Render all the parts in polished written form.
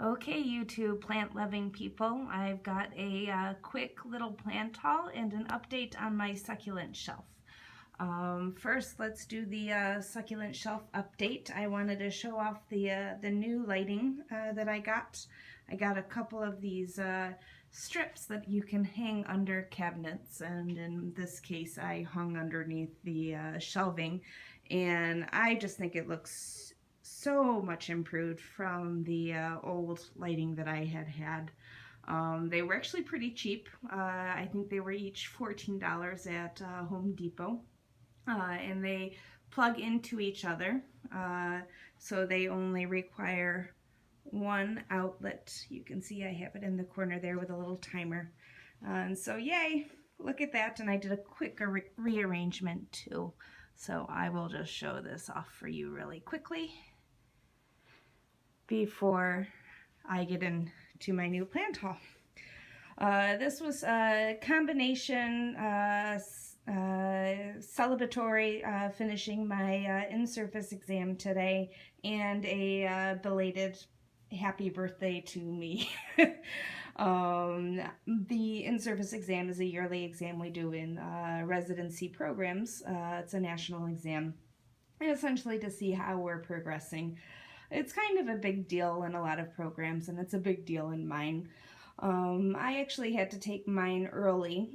Okay, you two plant-loving people, I've got a quick little plant haul and an update on my succulent shelf. First, let's do the succulent shelf update. I wanted to show off the new lighting that I got. I got a couple of these strips that you can hang under cabinets, and in this case I hung underneath the shelving, and I just think it looks so much improved from the old lighting that I had. They were actually pretty cheap. I think they were each $14 at Home Depot. And they plug into each other, so they only require one outlet. You can see I have it in the corner there with a little timer. And so yay, look at that. And I did a quick rearrangement too. So I will just show this off for you really quickly before I get into my new plant haul. This was a combination celebratory finishing my in-service exam today and a belated happy birthday to me. The in-service exam is a yearly exam we do in residency programs. It's a national exam, and essentially to see how we're progressing. It's kind of a big deal in a lot of programs, and it's a big deal in mine. I actually had to take mine early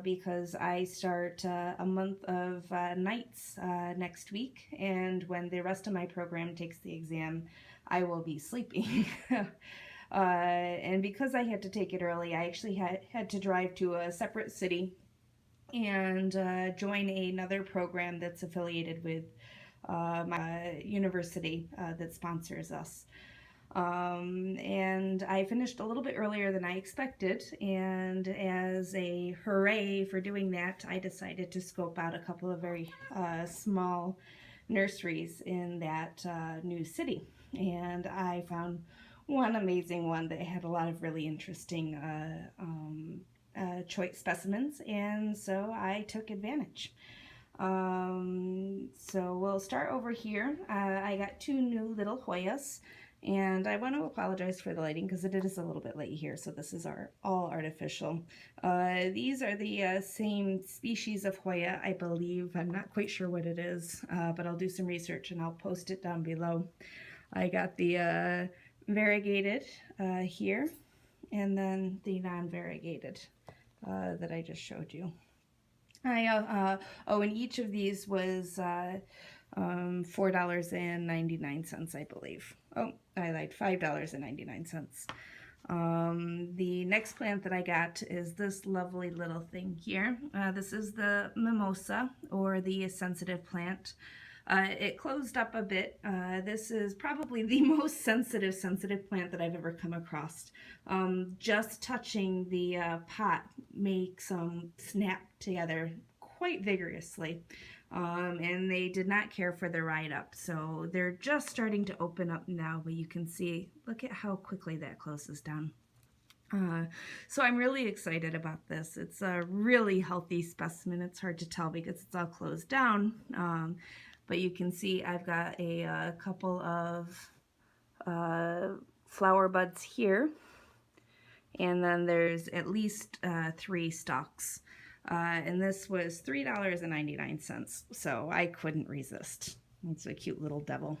because I start a month of nights next week, and when the rest of my program takes the exam, I will be sleeping. And because I had to take it early, I actually had to drive to a separate city and join another program that's affiliated with my university that sponsors us. And I finished a little bit earlier than I expected, and as a hooray for doing that, I decided to scope out a couple of very small nurseries in that new city, and I found one amazing one that had a lot of really interesting choice specimens, and so I took advantage. So we'll start over here. I got two new little Hoyas, and I want to apologize for the lighting because it is a little bit late here, so this is all artificial. These are the same species of Hoya, I believe. I'm not quite sure what it is, but I'll do some research and I'll post it down below. I got the variegated here, and then the non-variegated that I just showed you. And each of these was $4.99, I believe. Oh, I lied, $5.99. The next plant that I got is this lovely little thing here. This is the mimosa, or the sensitive plant. It closed up a bit. This is probably the most sensitive plant that I've ever come across. Just touching the pot makes them snap together quite vigorously. And they did not care for the ride up. So they're just starting to open up now, but you can see, look at how quickly that closes down. So I'm really excited about this. It's a really healthy specimen. It's hard to tell because it's all closed down. But you can see I've got a couple of flower buds here, and then there's at least 3 stalks. And this was $3.99, so I couldn't resist. It's a cute little devil.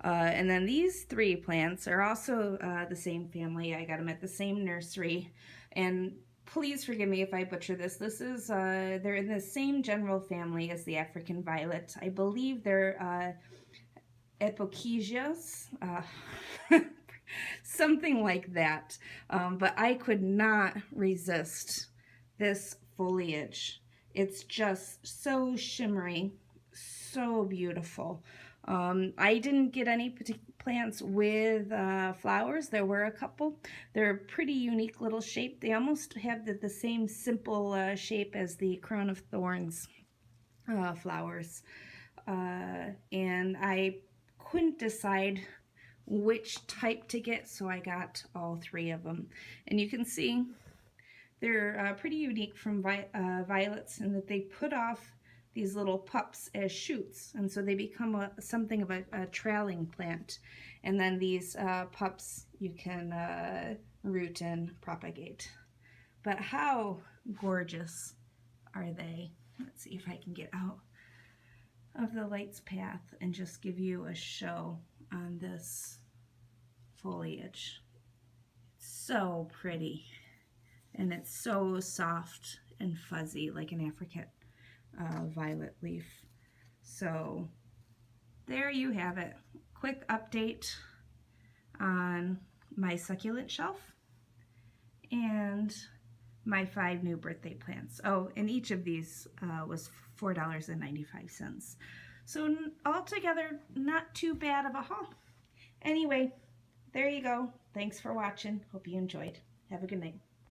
And then these 3 plants are also the same family. I got them at the same nursery, and please forgive me if I butcher this. This is, they're in the same general family as the African violet. I believe they're epicasias, something like that. But I could not resist this foliage. It's just so shimmery, so beautiful. I didn't get any particular plants with flowers. There were a couple. They're a pretty unique little shape. They almost have the same simple shape as the crown of thorns flowers. And I couldn't decide which type to get, so I got all 3 of them. And you can see they're pretty unique from violets in that they put off these little pups as shoots, and so they become something of a trailing plant. And then these pups you can root and propagate. But how gorgeous are they? Let's see if I can get out of the light's path and just give you a show on this foliage. It's so pretty, and it's so soft and fuzzy like an African violet leaf. So there you have it. Quick update on my succulent shelf and my 5 new birthday plants. Oh, and each of these was $4.95. So altogether, not too bad of a haul. Anyway, there you go. Thanks for watching. Hope you enjoyed. Have a good night.